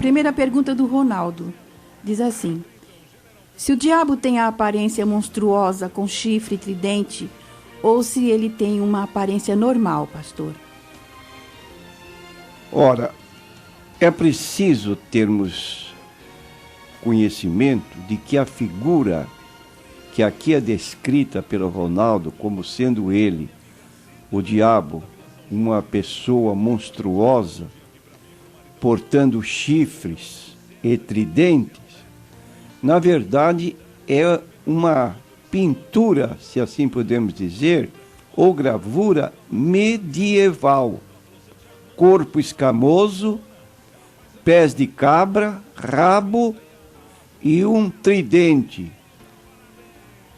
primeira pergunta do Ronaldo diz assim: se o diabo tem a aparência monstruosa com chifre e tridente, ou se ele tem uma aparência normal, pastor? Ora, é preciso termos conhecimento de que a figura que aqui é descrita pelo Ronaldo como sendo ele, o diabo, uma pessoa monstruosa, portando chifres e tridentes, na verdade é uma pintura, se assim podemos dizer, ou gravura medieval. Corpo escamoso, pés de cabra, rabo e um tridente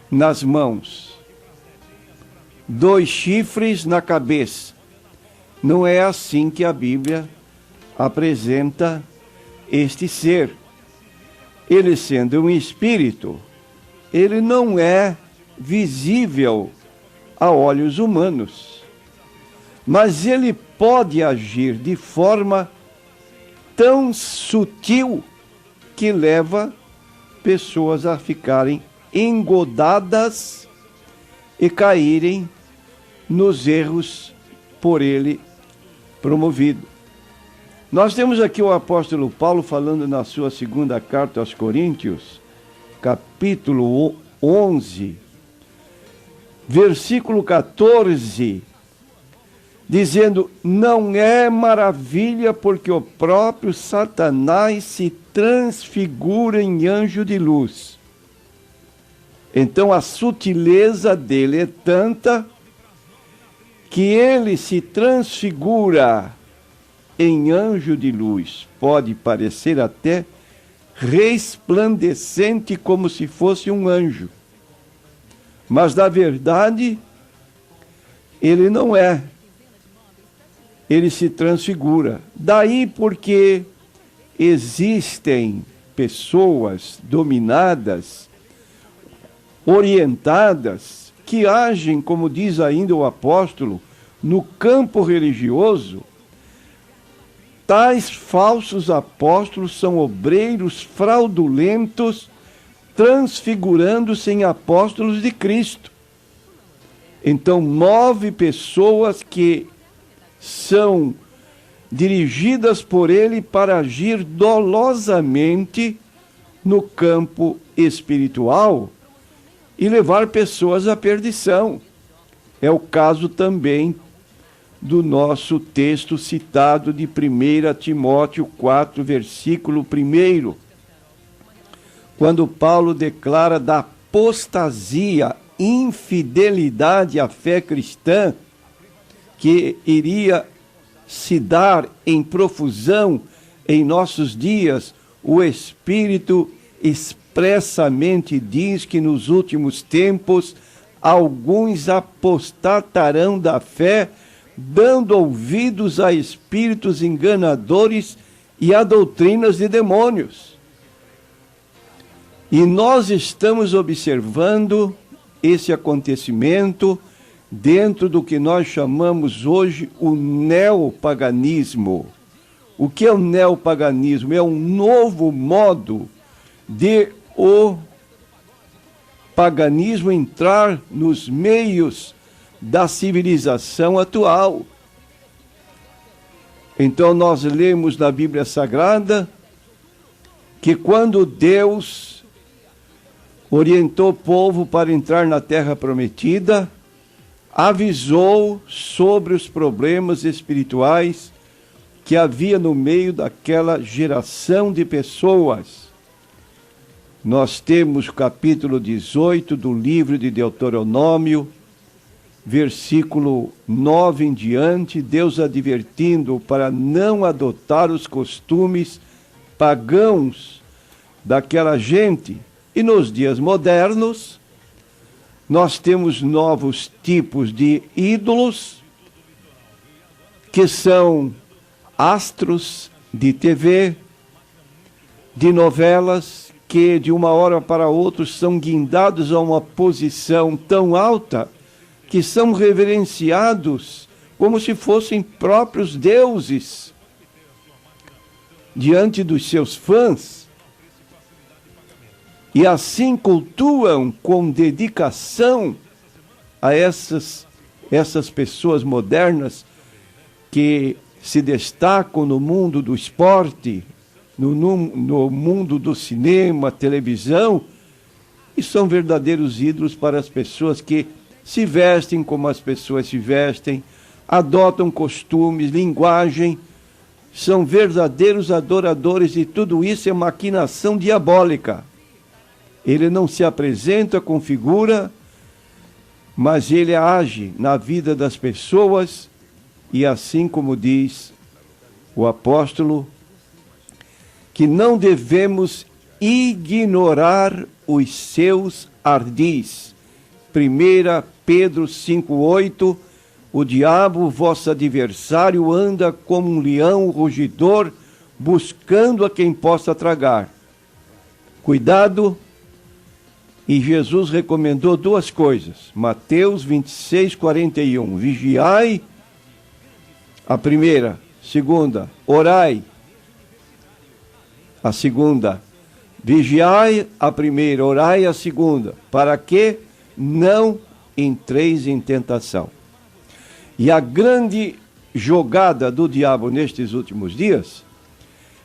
nas mãos. 2 chifres na cabeça. Não é assim que a Bíblia apresenta este ser. Ele, sendo um espírito, ele não é visível a olhos humanos, mas ele pode agir de forma tão sutil que leva pessoas a ficarem engodadas e caírem nos erros por ele promovido. Nós temos aqui o apóstolo Paulo falando na sua segunda carta aos Coríntios, capítulo 11, versículo 14, dizendo: não é maravilha porque o próprio Satanás se transfigura em anjo de luz. Então a sutileza dele é tanta que ele se transfigura em anjo de luz. Pode parecer até resplandecente como se fosse um anjo, mas na verdade ele não é. Ele se transfigura. Daí porque existem pessoas dominadas, orientadas, que agem, como diz ainda o apóstolo, no campo religioso. Tais falsos apóstolos são obreiros fraudulentos, transfigurando-se em apóstolos de Cristo. Então, move pessoas que são dirigidas por ele para agir dolosamente no campo espiritual e levar pessoas à perdição. É o caso também do nosso texto citado de 1 Timóteo 4, versículo 1, quando Paulo declara da apostasia, infidelidade à fé cristã, que iria se dar em profusão em nossos dias. O Espírito expressamente diz que nos últimos tempos alguns apostatarão da fé, dando ouvidos a espíritos enganadores e a doutrinas de demônios. E nós estamos observando esse acontecimento dentro do que nós chamamos hoje o neopaganismo. O que é o neopaganismo? É um novo modo de o paganismo entrar nos meios da civilização atual. Então nós lemos na Bíblia Sagrada que quando Deus orientou o povo para entrar na Terra Prometida, avisou sobre os problemas espirituais que havia no meio daquela geração de pessoas. Nós temos o capítulo 18 do livro de Deuteronômio, versículo 9 em diante, Deus advertindo para não adotar os costumes pagãos daquela gente. E nos dias modernos, nós temos novos tipos de ídolos, que são astros de TV, de novelas, que de uma hora para outra são guindados a uma posição tão alta que são reverenciados como se fossem próprios deuses. diante dos seus fãs e assim cultuam com dedicação a essas pessoas modernas que se destacam no mundo do esporte, no mundo do cinema, televisão, e são verdadeiros ídolos para as pessoas que se vestem como as pessoas se vestem, adotam costumes, linguagem, são verdadeiros adoradores, e tudo isso é maquinação diabólica. Ele não se apresenta com figura, mas ele age na vida das pessoas, e assim como diz o apóstolo, que não devemos ignorar os seus ardis. 1 Pedro 5,8, o diabo, vosso adversário, anda como um leão rugidor, buscando a quem possa tragar. Cuidado. E Jesus recomendou duas coisas. Mateus 26:41. Vigiai, a primeira. Segunda, orai. A segunda, vigiai a primeira, orai a segunda. Para que não entreis em tentação. E a grande jogada do diabo nestes últimos dias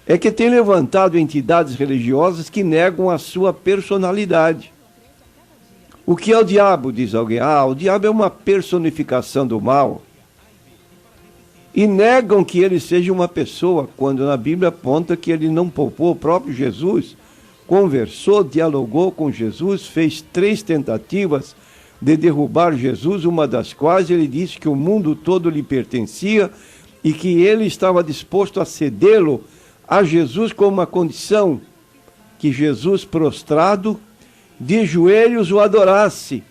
é que tem levantado entidades religiosas que negam a sua personalidade. O que é o diabo, diz alguém? O diabo é uma personificação do mal. E negam que ele seja uma pessoa, quando na Bíblia aponta que ele não poupou o próprio Jesus. Conversou, dialogou com Jesus, fez 3 tentativas de derrubar Jesus, uma das quais ele disse que o mundo todo lhe pertencia e que ele estava disposto a cedê-lo a Jesus com uma condição, que Jesus prostrado, de joelhos o adorasse.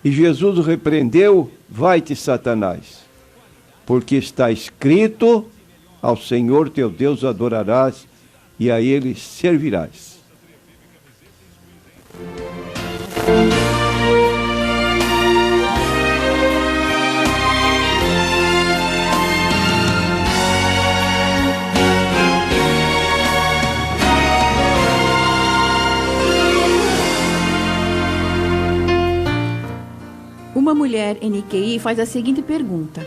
E Jesus o repreendeu: vai-te, Satanás, porque está escrito, ao Senhor teu Deus adorarás e a ele servirás. Uma mulher NQI faz a seguinte pergunta: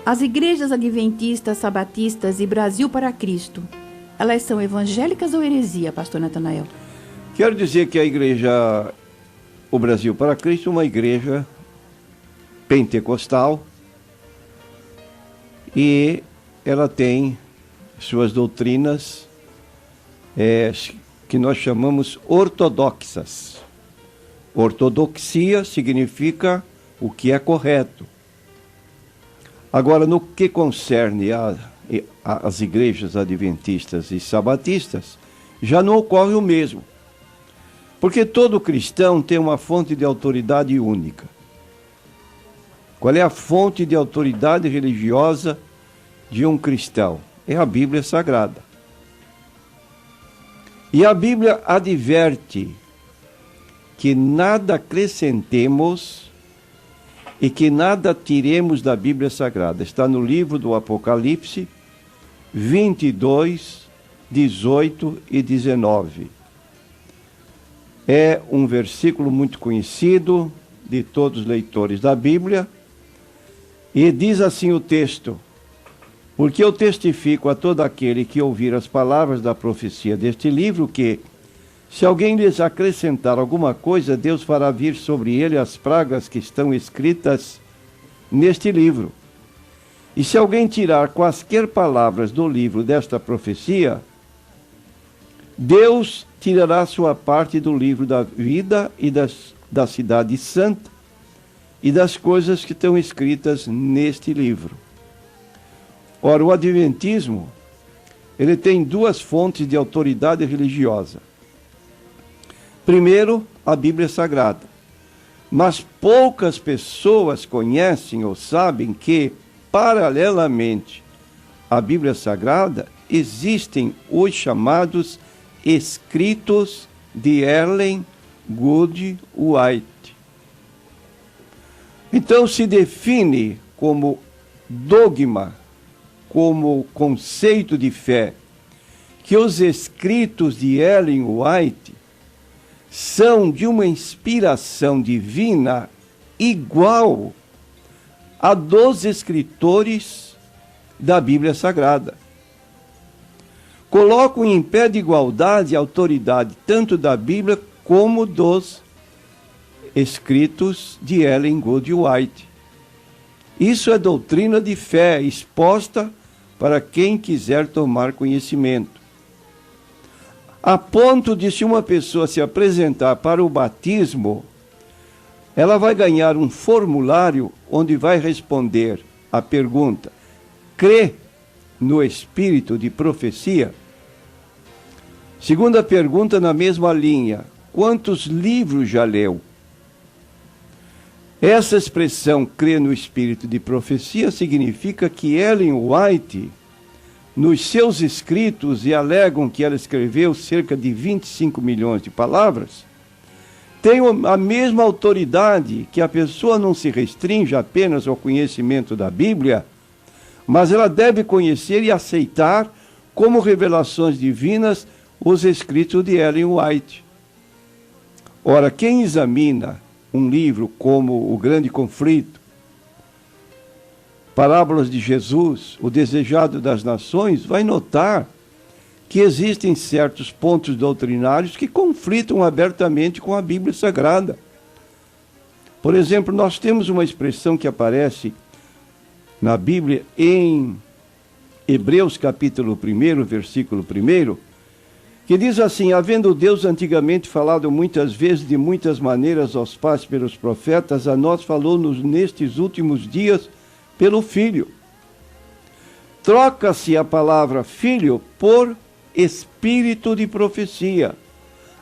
as igrejas adventistas, sabatistas e Brasil para Cristo, elas são evangélicas ou heresia, pastor Natanael? Quero dizer que a igreja, o Brasil para Cristo, é uma igreja pentecostal e ela tem suas doutrinas que nós chamamos ortodoxas. Ortodoxia significa o que é correto. Agora, no que concerne às igrejas adventistas e sabatistas, já não ocorre o mesmo. Porque todo cristão tem uma fonte de autoridade única. Qual é a fonte de autoridade religiosa de um cristão? É a Bíblia Sagrada. E a Bíblia adverte que nada acrescentemos e que nada tiremos da Bíblia Sagrada. Está no livro do Apocalipse 22, 18 e 19. É um versículo muito conhecido de todos os leitores da Bíblia, e diz assim o texto: porque eu testifico a todo aquele que ouvir as palavras da profecia deste livro que, se alguém lhes acrescentar alguma coisa, Deus fará vir sobre ele as pragas que estão escritas neste livro. E se alguém tirar quaisquer palavras do livro desta profecia, Deus tirará sua parte do livro da vida e da cidade santa e das coisas que estão escritas neste livro. Ora, o adventismo, ele tem duas fontes de autoridade religiosa. Primeiro, a Bíblia Sagrada. Mas poucas pessoas conhecem ou sabem que, paralelamente à Bíblia Sagrada, existem os chamados escritos de Ellen G. White. Então se define como dogma, como conceito de fé, que os escritos de Ellen White são de uma inspiração divina igual a dos escritores da Bíblia Sagrada. Colocam em pé de igualdade a autoridade tanto da Bíblia como dos escritos de Ellen White. Isso é doutrina de fé exposta para quem quiser tomar conhecimento. A ponto de, se uma pessoa se apresentar para o batismo, ela vai ganhar um formulário onde vai responder a pergunta: crê no espírito de profecia? Segunda pergunta na mesma linha: quantos livros já leu? Essa expressão, crê no espírito de profecia, significa que Ellen White, nos seus escritos, e alegam que ela escreveu cerca de 25 milhões de palavras, tem a mesma autoridade, que a pessoa não se restringe apenas ao conhecimento da Bíblia, mas ela deve conhecer e aceitar como revelações divinas os escritos de Ellen White. Ora, quem examina um livro como O Grande Conflito, Parábolas de Jesus, O Desejado das Nações, vai notar que existem certos pontos doutrinários que conflitam abertamente com a Bíblia Sagrada. Por exemplo, nós temos uma expressão que aparece na Bíblia em Hebreus capítulo 1, versículo 1, que diz assim: havendo Deus antigamente falado muitas vezes, de muitas maneiras aos pais pelos profetas, a nós falou-nos nestes últimos dias pelo Filho. Troca-se a palavra filho por espírito de profecia.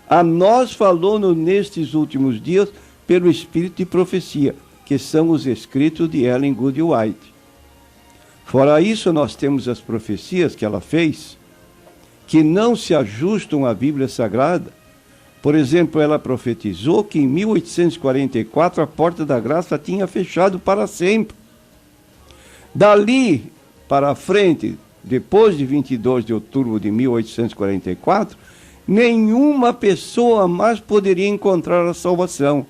A nós falou-nos nestes últimos dias pelo espírito de profecia, que são os escritos de Ellen White. Fora isso, nós temos as profecias que ela fez, que não se ajustam à Bíblia Sagrada. Por exemplo, ela profetizou que em 1844 a porta da graça tinha fechado para sempre. Dali para frente, depois de 22 de outubro de 1844, nenhuma pessoa mais poderia encontrar a salvação,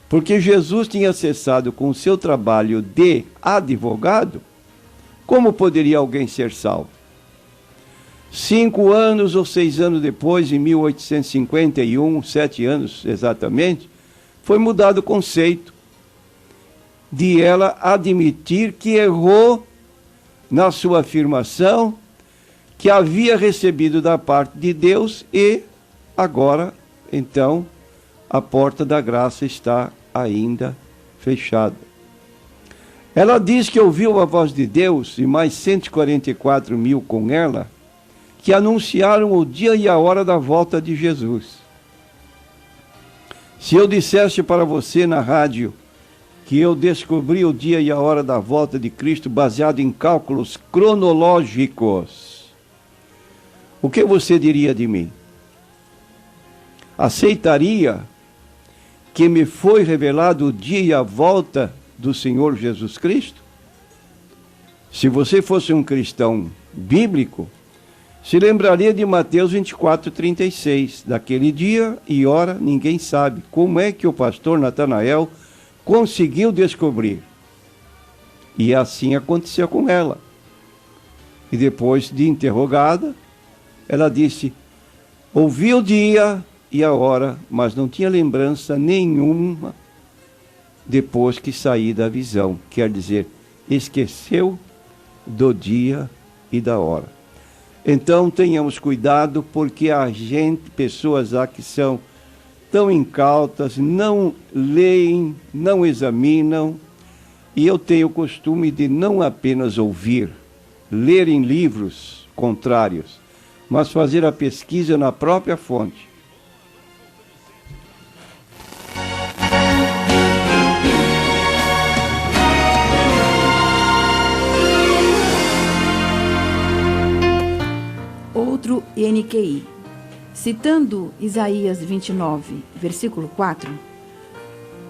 porque Jesus tinha cessado com o seu trabalho de advogado. Como poderia alguém ser salvo? 5 anos ou 6 anos depois, em 1851, 7 anos exatamente, foi mudado o conceito de ela admitir que errou na sua afirmação, que havia recebido da parte de Deus, e agora, então, a porta da graça está ainda fechada. Ela diz que ouviu a voz de Deus e mais 144 mil com ela, que anunciaram o dia e a hora da volta de Jesus. Se eu dissesse para você na rádio que eu descobri o dia e a hora da volta de Cristo baseado em cálculos cronológicos, o que você diria de mim? Aceitaria que me foi revelado o dia e a volta do Senhor Jesus Cristo? Se você fosse um cristão bíblico, se lembraria de Mateus 24:36. Daquele dia e hora ninguém sabe. Como é que o pastor Natanael conseguiu descobrir? E assim aconteceu com ela. E depois de interrogada, ela disse: ouvi o dia e a hora, mas não tinha lembrança nenhuma depois que saí da visão. Quer dizer, esqueceu do dia e da hora. Então tenhamos cuidado, porque há pessoas lá que são tão incautas, não leem, não examinam, e eu tenho o costume de não apenas ouvir, ler em livros contrários, mas fazer a pesquisa na própria fonte. Outro NQI. Citando Isaías 29, versículo 4,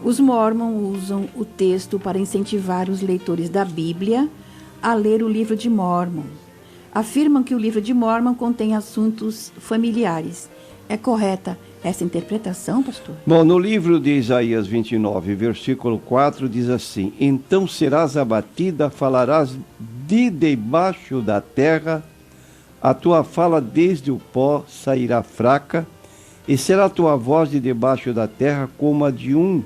os Mormons usam o texto para incentivar os leitores da Bíblia a ler o livro de Mórmon, afirmam que o livro de Mórmon contém assuntos familiares. É correta essa interpretação, pastor? Bom, no livro de Isaías 29, versículo 4, diz assim: Então serás abatida, falarás de debaixo da terra, a tua fala desde o pó sairá fraca, e será a tua voz de debaixo da terra como a de um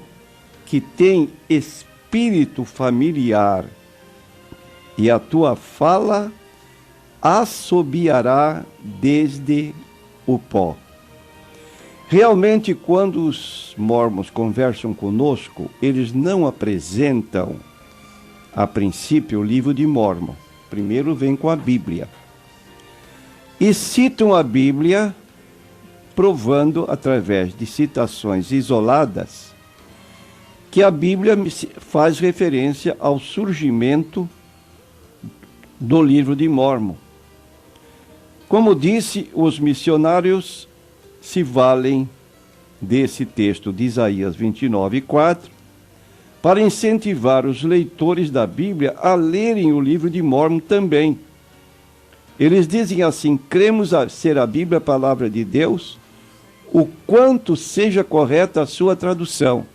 que tem espírito familiar, e a tua fala assobiará desde o pó. Realmente, quando os mormons conversam conosco, eles não apresentam, a princípio, o livro de Mórmon. Primeiro vem com a Bíblia. E citam a Bíblia, provando, através de citações isoladas, que a Bíblia faz referência ao surgimento do livro de Mórmon. Como disse, os missionários se valem desse texto de Isaías 29:4 para incentivar os leitores da Bíblia a lerem o livro de Mórmon também. Eles dizem assim: cremos ser a Bíblia a palavra de Deus, o quanto seja correta a sua tradução.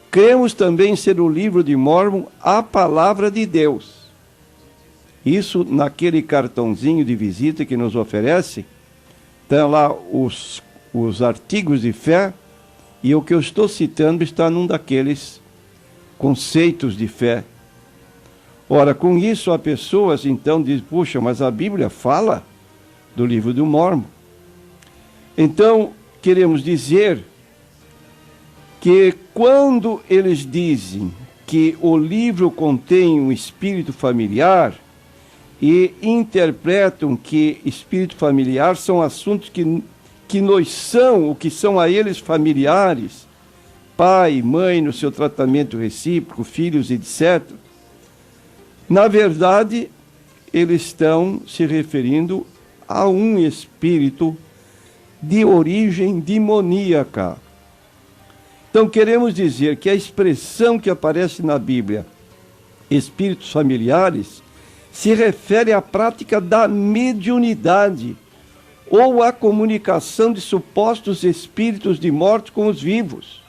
Cremos também ser o livro de Mórmon a palavra de Deus. Isso naquele cartãozinho de visita que nos oferece, estão lá os artigos de fé, e o que eu estou citando está num daqueles conceitos de fé. Ora, com isso, há pessoas então dizem: puxa, mas a Bíblia fala do livro do Mórmon. Então, queremos dizer que quando eles dizem que o livro contém um espírito familiar, e interpretam que espírito familiar são assuntos que nos são, o que são a eles familiares, pai, mãe, no seu tratamento recíproco, filhos, etc. Na verdade, eles estão se referindo a um espírito de origem demoníaca. Então, queremos dizer que a expressão que aparece na Bíblia, espíritos familiares, se refere à prática da mediunidade ou à comunicação de supostos espíritos de mortos com os vivos.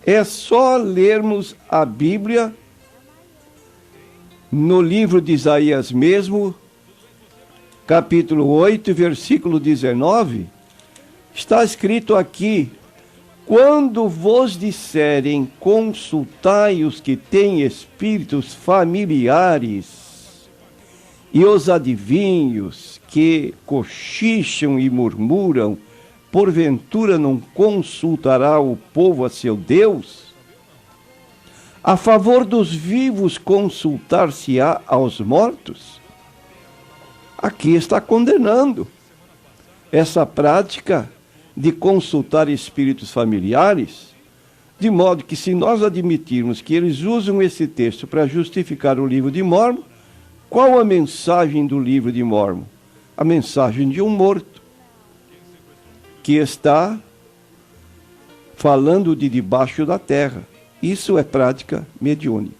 É só lermos a Bíblia no livro de Isaías mesmo, capítulo 8, versículo 19, está escrito aqui: quando vos disserem consultai os que têm espíritos familiares, e os adivinhos que cochicham e murmuram, porventura não consultará o povo a seu Deus? A favor dos vivos consultar-se-á aos mortos? Aqui está condenando essa prática de consultar espíritos familiares, de modo que, se nós admitirmos que eles usam esse texto para justificar o livro de Mórmon, qual a mensagem do livro de Mórmon? A mensagem de um morto, que está falando de debaixo da terra. Isso é prática mediúnica.